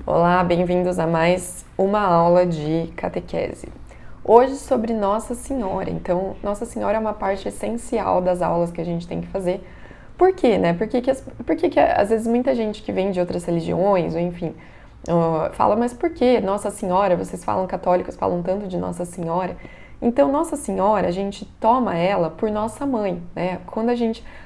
Olá, bem-vindos a mais uma aula de catequese. Hoje sobre Nossa Senhora. Então, Nossa Senhora é uma parte essencial das aulas que a gente tem que fazer. Por quê, né? Por que às vezes muita gente que vem de outras religiões, ou enfim, fala, mas por que Nossa Senhora? Vocês falam católicos, falam tanto de Nossa Senhora. Então, Nossa Senhora, a gente toma ela por nossa mãe, né?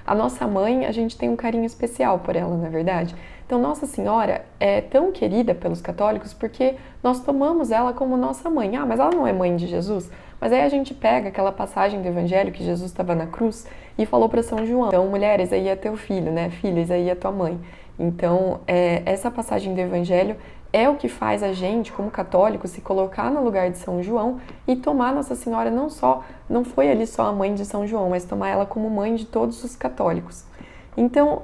A nossa mãe, a gente tem um carinho especial por ela, não é verdade? Então, Nossa Senhora é tão querida pelos católicos porque nós tomamos ela como nossa mãe. Ah, mas ela não é mãe de Jesus? Mas aí a gente pega aquela passagem do Evangelho que Jesus estava na cruz e falou para São João: então, mulheres, aí é teu filho, né? Filhas, aí é tua mãe. Então, essa passagem do Evangelho é o que faz a gente, como católico, se colocar no lugar de São João e tomar Nossa Senhora não foi ali só a mãe de São João, mas tomar ela como mãe de todos os católicos. Então,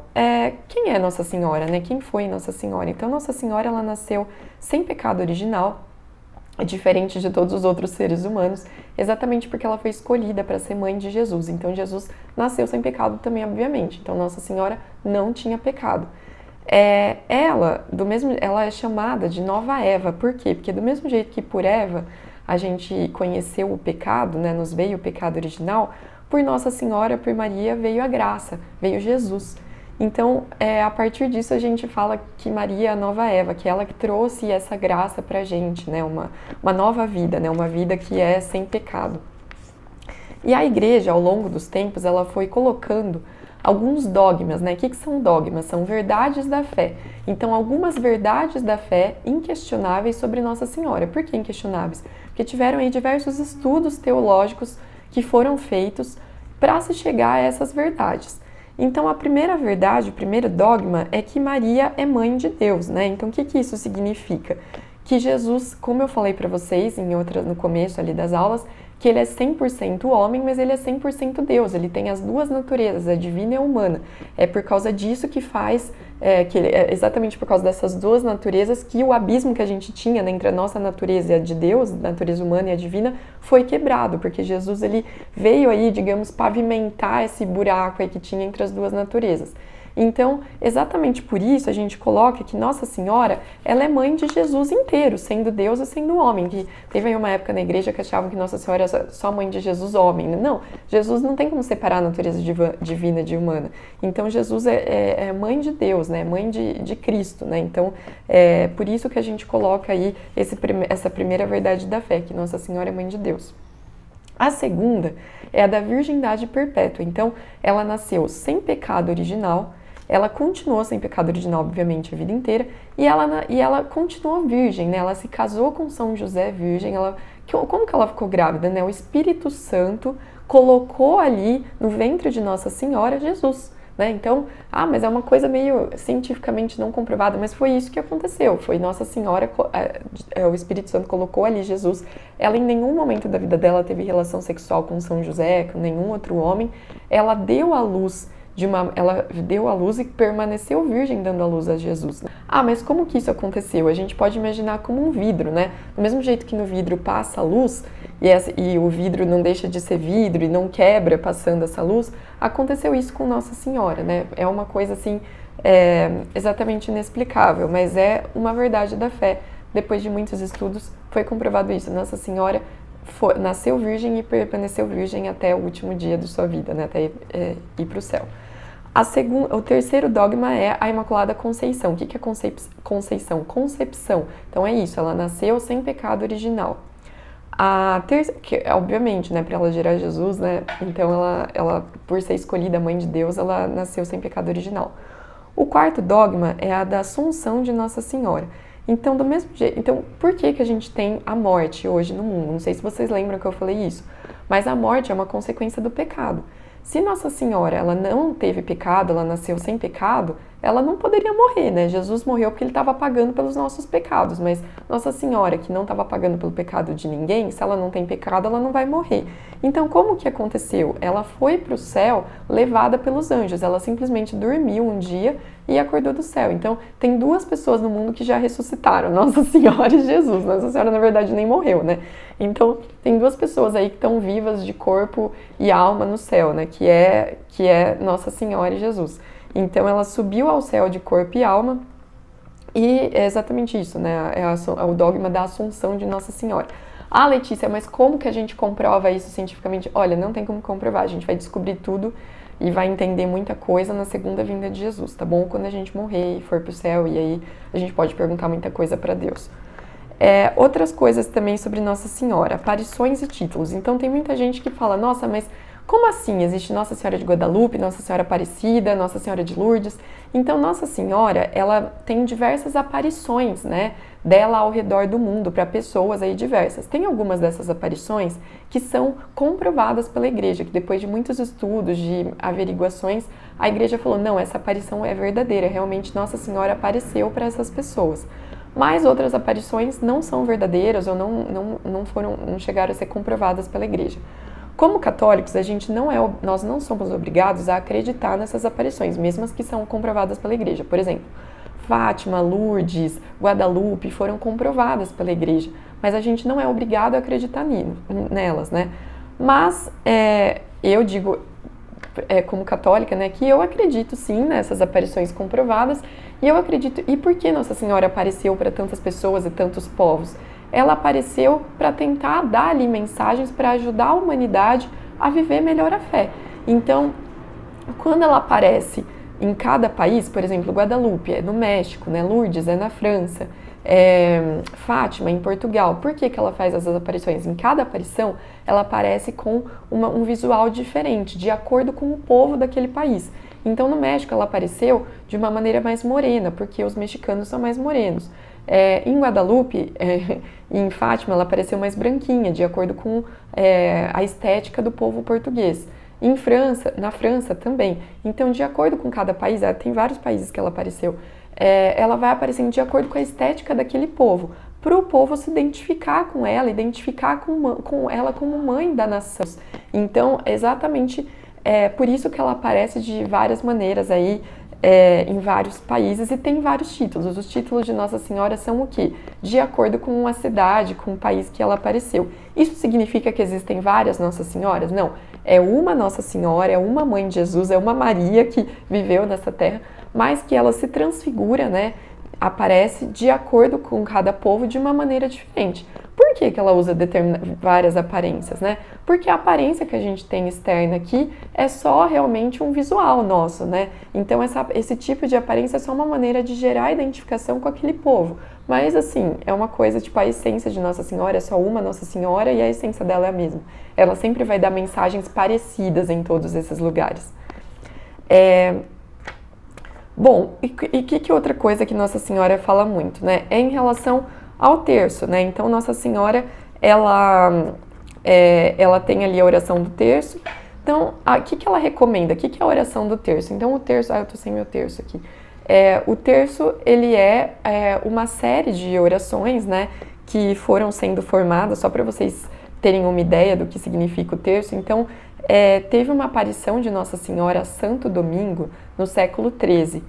quem é Nossa Senhora, né? Quem foi Nossa Senhora? Então, Nossa Senhora, ela nasceu sem pecado original, diferente de todos os outros seres humanos, exatamente porque ela foi escolhida para ser mãe de Jesus. Então, Jesus nasceu sem pecado também, obviamente. Então, Nossa Senhora não tinha pecado. Ela é chamada de Nova Eva. Por quê? Porque do mesmo jeito que por Eva a gente conheceu o pecado, né? Nos veio o pecado original, por Nossa Senhora, por Maria, veio a graça, veio Jesus. Então, a partir disso, a gente fala que Maria é a nova Eva, que ela que trouxe essa graça pra gente, né? Uma nova vida, né? Uma vida que é sem pecado. E a igreja, ao longo dos tempos, ela foi colocando alguns dogmas, né? O que são dogmas? São verdades da fé. Então, algumas verdades da fé inquestionáveis sobre Nossa Senhora. Por que inquestionáveis? Porque tiveram aí diversos estudos teológicos que foram feitos para se chegar a essas verdades. Então, a primeira verdade, o primeiro dogma é que Maria é mãe de Deus, né? Então, o que isso significa? Que Jesus, como eu falei para vocês no começo ali das aulas, que ele é 100% homem, mas ele é 100% Deus. Ele tem as duas naturezas, a divina e a humana. É por causa disso que faz, exatamente por causa dessas duas naturezas, que o abismo que a gente tinha, né, entre a nossa natureza e a de Deus, a natureza humana e a divina, foi quebrado, porque Jesus ele veio aí, digamos, pavimentar esse buraco aí que tinha entre as duas naturezas. Então, exatamente por isso a gente coloca que Nossa Senhora, ela é mãe de Jesus inteiro, sendo Deus e sendo homem. Que teve aí uma época na igreja que achavam que Nossa Senhora era só mãe de Jesus homem. Não, Jesus não tem como separar a natureza divina de humana. Então, Jesus é mãe de Deus, né? Mãe de Cristo, né? Então, é por isso que a gente coloca aí essa primeira verdade da fé, que Nossa Senhora é mãe de Deus. A segunda é a da virgindade perpétua. Então, ela nasceu sem pecado original, ela continuou sem pecado original, obviamente, a vida inteira, e ela continuou virgem, né? Ela se casou com São José virgem. Como que ela ficou grávida, né? O Espírito Santo colocou ali no ventre de Nossa Senhora Jesus. Né? Então, mas é uma coisa meio cientificamente não comprovada, mas foi isso que aconteceu. Foi Nossa Senhora, o Espírito Santo colocou ali Jesus. Ela em nenhum momento da vida dela teve relação sexual com São José, com nenhum outro homem. Ela deu à luz e permaneceu virgem dando à luz a Jesus. Mas como que isso aconteceu? A gente pode imaginar como um vidro, né? Do mesmo jeito que no vidro passa a luz e o vidro não deixa de ser vidro e não quebra passando essa luz, aconteceu isso com Nossa Senhora, né? É uma coisa assim exatamente inexplicável, mas é uma verdade da fé. Depois de muitos estudos foi comprovado isso. Nossa Senhora nasceu virgem e permaneceu virgem até o último dia de sua vida, né? Até ir para o céu. O terceiro dogma é a Imaculada Conceição. O que é Conceição? Concepção. Então é isso, ela nasceu sem pecado original. Obviamente, né, para ela gerar Jesus, né, então ela, por ser escolhida mãe de Deus, ela nasceu sem pecado original. O quarto dogma é a da Assunção de Nossa Senhora. Então, do mesmo jeito, por que a gente tem a morte hoje no mundo? Não sei se vocês lembram que eu falei isso, mas a morte é uma consequência do pecado. Se Nossa Senhora, ela não teve pecado, ela nasceu sem pecado, ela não poderia morrer, né? Jesus morreu porque ele estava pagando pelos nossos pecados, mas Nossa Senhora, que não estava pagando pelo pecado de ninguém, se ela não tem pecado, ela não vai morrer. Então, como que aconteceu? Ela foi para o céu levada pelos anjos, ela simplesmente dormiu um dia e acordou do céu. Então, tem duas pessoas no mundo que já ressuscitaram, Nossa Senhora e Jesus. Nossa Senhora, na verdade, nem morreu, né? Então, tem duas pessoas aí que estão vivas de corpo e alma no céu, né? Que é Nossa Senhora e Jesus. Então, ela subiu ao céu de corpo e alma E é exatamente isso, né? É o dogma da Assunção de Nossa Senhora. Ah, Letícia, mas como que a gente comprova isso cientificamente? Olha, não tem como comprovar, a gente vai descobrir tudo e vai entender muita coisa na segunda vinda de Jesus, tá bom? Quando a gente morrer e for pro céu, e aí a gente pode perguntar muita coisa para Deus. Outras coisas também sobre Nossa Senhora, aparições e títulos. Então tem muita gente que fala, nossa, mas como assim? Existe Nossa Senhora de Guadalupe, Nossa Senhora Aparecida, Nossa Senhora de Lourdes. Então Nossa Senhora, ela tem diversas aparições, né, dela ao redor do mundo para pessoas aí diversas. Tem algumas dessas aparições que são comprovadas pela igreja, que depois de muitos estudos, de averiguações, a igreja falou, não, essa aparição é verdadeira, realmente Nossa Senhora apareceu para essas pessoas. Mas outras aparições não são verdadeiras ou não chegaram a ser comprovadas pela igreja. Como católicos, nós não somos obrigados a acreditar nessas aparições, mesmo as que são comprovadas pela igreja. Por exemplo, Fátima, Lourdes, Guadalupe foram comprovadas pela igreja, mas a gente não é obrigado a acreditar nelas, né? Mas eu digo, como católica, né, que eu acredito sim nessas aparições comprovadas, e eu acredito. E por que Nossa Senhora apareceu para tantas pessoas e tantos povos? Ela apareceu para tentar dar ali mensagens para ajudar a humanidade a viver melhor a fé. Então, quando ela aparece em cada país, por exemplo, Guadalupe é no México, né? Lourdes é na França, Fátima em Portugal. Por que ela faz essas aparições? Em cada aparição, ela aparece com um visual diferente, de acordo com o povo daquele país. Então, no México, ela apareceu de uma maneira mais morena, porque os mexicanos são mais morenos. Em Guadalupe, em Fátima, ela apareceu mais branquinha, de acordo com a estética do povo português. Na França também. Então, de acordo com cada país, tem vários países que ela apareceu, ela vai aparecendo de acordo com a estética daquele povo, para o povo se identificar com ela, identificar com ela como mãe da nação. Então, exatamente por isso que ela aparece de várias maneiras aí, em vários países, e tem vários títulos. Os títulos de Nossa Senhora são o quê? De acordo com a cidade, com o país que ela apareceu. Isso significa que existem várias Nossas Senhoras? Não. É uma Nossa Senhora, é uma Mãe de Jesus, é uma Maria que viveu nessa terra, mas que ela se transfigura, né? Aparece de acordo com cada povo de uma maneira diferente. Por que ela usa várias aparências, né? Porque a aparência que a gente tem externa aqui é só realmente um visual nosso, né? Então esse tipo de aparência é só uma maneira de gerar identificação com aquele povo. Mas assim, é uma coisa, tipo, a essência de Nossa Senhora é só uma Nossa Senhora e a essência dela é a mesma. Ela sempre vai dar mensagens parecidas em todos esses lugares. Bom, e que outra coisa que Nossa Senhora fala muito, né? É em relação ao terço, né? Então, Nossa Senhora, ela tem ali a oração do terço. Então, o que ela recomenda? O que é a oração do terço? Então, o terço... eu tô sem meu terço aqui. O terço, ele é uma série de orações, né? Que foram sendo formadas, só para vocês terem uma ideia do que significa o terço. Então, teve uma aparição de Nossa Senhora Santo Domingo no século XIII.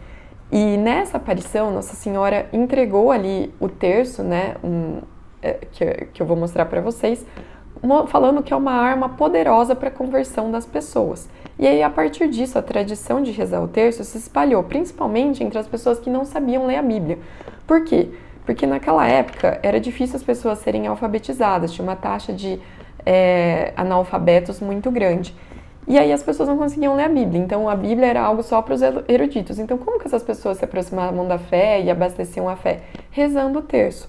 E nessa aparição, Nossa Senhora entregou ali o terço, né, que eu vou mostrar para vocês, falando que é uma arma poderosa para a conversão das pessoas. E aí, a partir disso, a tradição de rezar o terço se espalhou, principalmente entre as pessoas que não sabiam ler a Bíblia. Por quê? Porque naquela época era difícil as pessoas serem alfabetizadas, tinha uma taxa de analfabetos muito grande. E aí as pessoas não conseguiam ler a Bíblia, então a Bíblia era algo só para os eruditos. Então como que essas pessoas se aproximavam da fé e abasteciam a fé? Rezando o terço.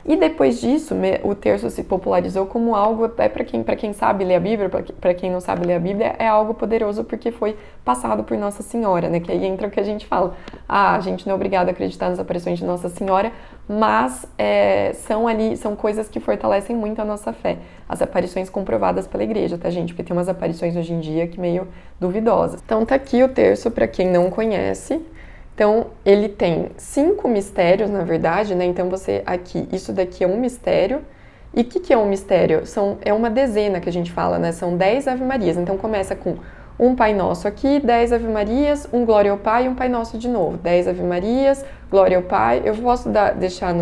E depois disso, o terço se popularizou como algo, até para quem sabe ler a Bíblia, para quem não sabe ler a Bíblia, é algo poderoso porque foi passado por Nossa Senhora, né? Que aí entra o que a gente fala. A gente não é obrigado a acreditar nas aparições de Nossa Senhora, mas são coisas que fortalecem muito a nossa fé. As aparições comprovadas pela igreja, tá, gente? Porque tem umas aparições hoje em dia que meio duvidosas. Então tá aqui o terço para quem não conhece. Então, ele tem 5 mistérios, na verdade, né? Então, isso daqui é um mistério. E o que é um mistério? É uma dezena que a gente fala, né? São 10 Ave-Marias. Então, começa com um Pai Nosso aqui, 10 Ave-Marias, um Glória ao Pai e um Pai Nosso de novo. 10 Ave-Marias, Glória ao Pai. Eu posso deixar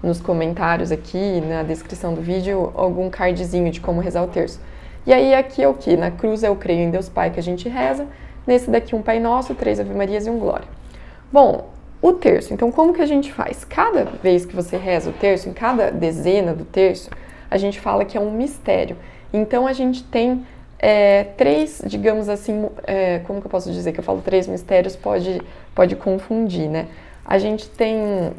nos comentários aqui, na descrição do vídeo, algum cardzinho de como rezar o terço. E aí, aqui é o que? Na cruz eu creio em Deus Pai que a gente reza. Nesse daqui, um Pai Nosso, 3 Ave-Marias e um Glória. Bom, O terço. Então, como que a gente faz? Cada vez que você reza o terço, em cada dezena do terço, a gente fala que é um mistério. Então, a gente tem três, digamos assim, como que eu posso dizer? Que eu falo três mistérios, pode confundir, né? A gente tem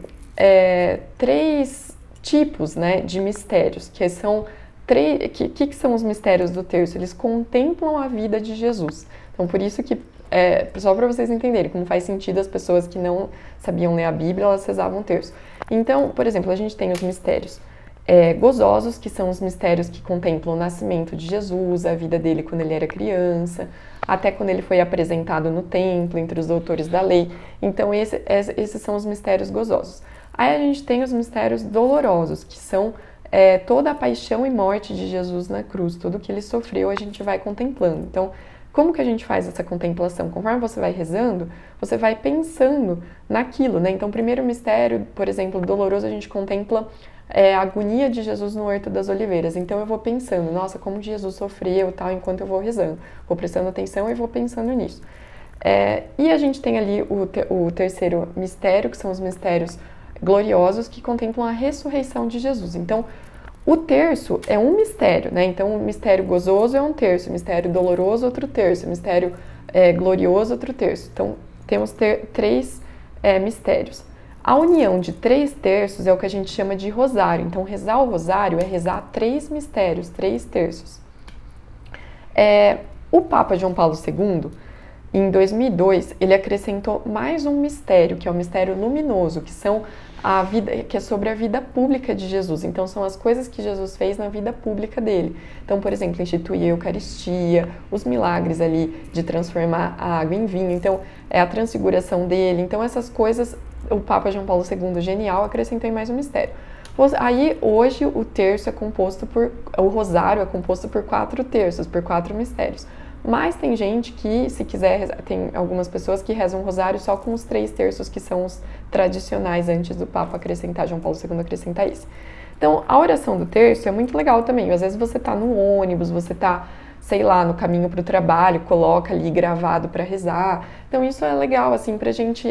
três tipos, né, de mistérios, que são que são os mistérios do terço? Eles contemplam a vida de Jesus. Então, por isso que, só para vocês entenderem como faz sentido as pessoas que não sabiam ler a Bíblia, elas rezavam o terço. Então, por exemplo, a gente tem os mistérios gozosos, que são os mistérios que contemplam o nascimento de Jesus, a vida dele quando ele era criança, até quando ele foi apresentado no templo, entre os doutores da lei. Então, esses são os mistérios gozosos. Aí a gente tem os mistérios dolorosos, que são toda a paixão e morte de Jesus na cruz, tudo que ele sofreu a gente vai contemplando. Então, como que a gente faz essa contemplação? Conforme você vai rezando, você vai pensando naquilo, né? Então, o primeiro mistério, por exemplo, doloroso, a gente contempla a agonia de Jesus no Horto das Oliveiras. Então, eu vou pensando, nossa, como Jesus sofreu tal, enquanto eu vou rezando. Vou prestando atenção e vou pensando nisso. E a gente tem ali o terceiro mistério, que são os mistérios gloriosos, que contemplam a ressurreição de Jesus. Então, o terço é um mistério, né? Então, o mistério gozoso é um terço, o mistério doloroso, outro terço, o mistério glorioso, outro terço. Então, temos três mistérios. A união de 3 terços é o que a gente chama de rosário. Então, rezar o rosário é rezar 3 mistérios, 3 terços. O Papa João Paulo II, em 2002, ele acrescentou mais um mistério, que é o mistério luminoso, que é sobre a vida pública de Jesus. Então, são as coisas que Jesus fez na vida pública dele. Então, por exemplo, instituir a Eucaristia, os milagres ali de transformar a água em vinho. Então, é a transfiguração dele. Então, essas coisas, o Papa João Paulo II, genial, acrescentou em mais um mistério. Aí, hoje, o rosário é composto por 4 terços, por 4 mistérios. Mas tem gente que, se quiser, tem algumas pessoas que rezam o rosário só com os 3 terços, que são os tradicionais, antes do Papa acrescentar, João Paulo II acrescentar esse. Então, a oração do terço é muito legal também. Às vezes você tá no ônibus, você tá, sei lá, no caminho para o trabalho, coloca ali gravado para rezar. Então, isso é legal, assim,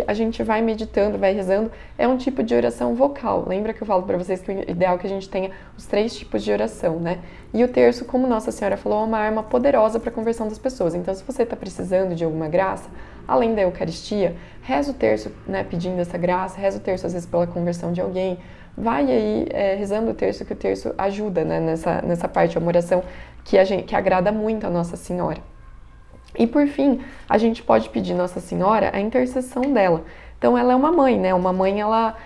a gente vai meditando, vai rezando. É um tipo de oração vocal. Lembra que eu falo para vocês que o ideal é que a gente tenha os 3 tipos de oração, né? E o terço, como Nossa Senhora falou, é uma arma poderosa para a conversão das pessoas. Então, se você está precisando de alguma graça, além da Eucaristia, reza o terço, né, pedindo essa graça, reza o terço às vezes pela conversão de alguém, vai aí rezando o terço, que o terço ajuda, né, nessa parte, é uma oração que agrada muito a Nossa Senhora. E por fim, a gente pode pedir Nossa Senhora a intercessão dela. Então, ela é uma mãe, né? Uma mãe, ela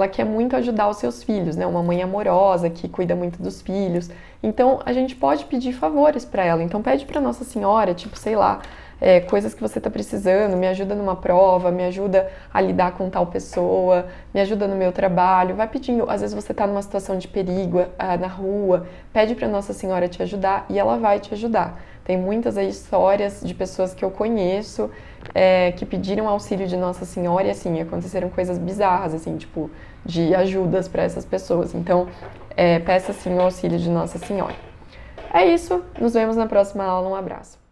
quer muito ajudar os seus filhos, né? Uma mãe amorosa, que cuida muito dos filhos. Então, a gente pode pedir favores para ela. Então, pede para Nossa Senhora, tipo, sei lá, coisas que você está precisando, me ajuda numa prova, me ajuda a lidar com tal pessoa, me ajuda no meu trabalho. Vai pedindo, às vezes você está numa situação de perigo na rua, pede para Nossa Senhora te ajudar e ela vai te ajudar. Tem muitas aí histórias de pessoas que eu conheço que pediram auxílio de Nossa Senhora e, assim, aconteceram coisas bizarras, assim, tipo, de ajudas para essas pessoas. Então, peça, assim, o auxílio de Nossa Senhora. É isso, nos vemos na próxima aula, um abraço.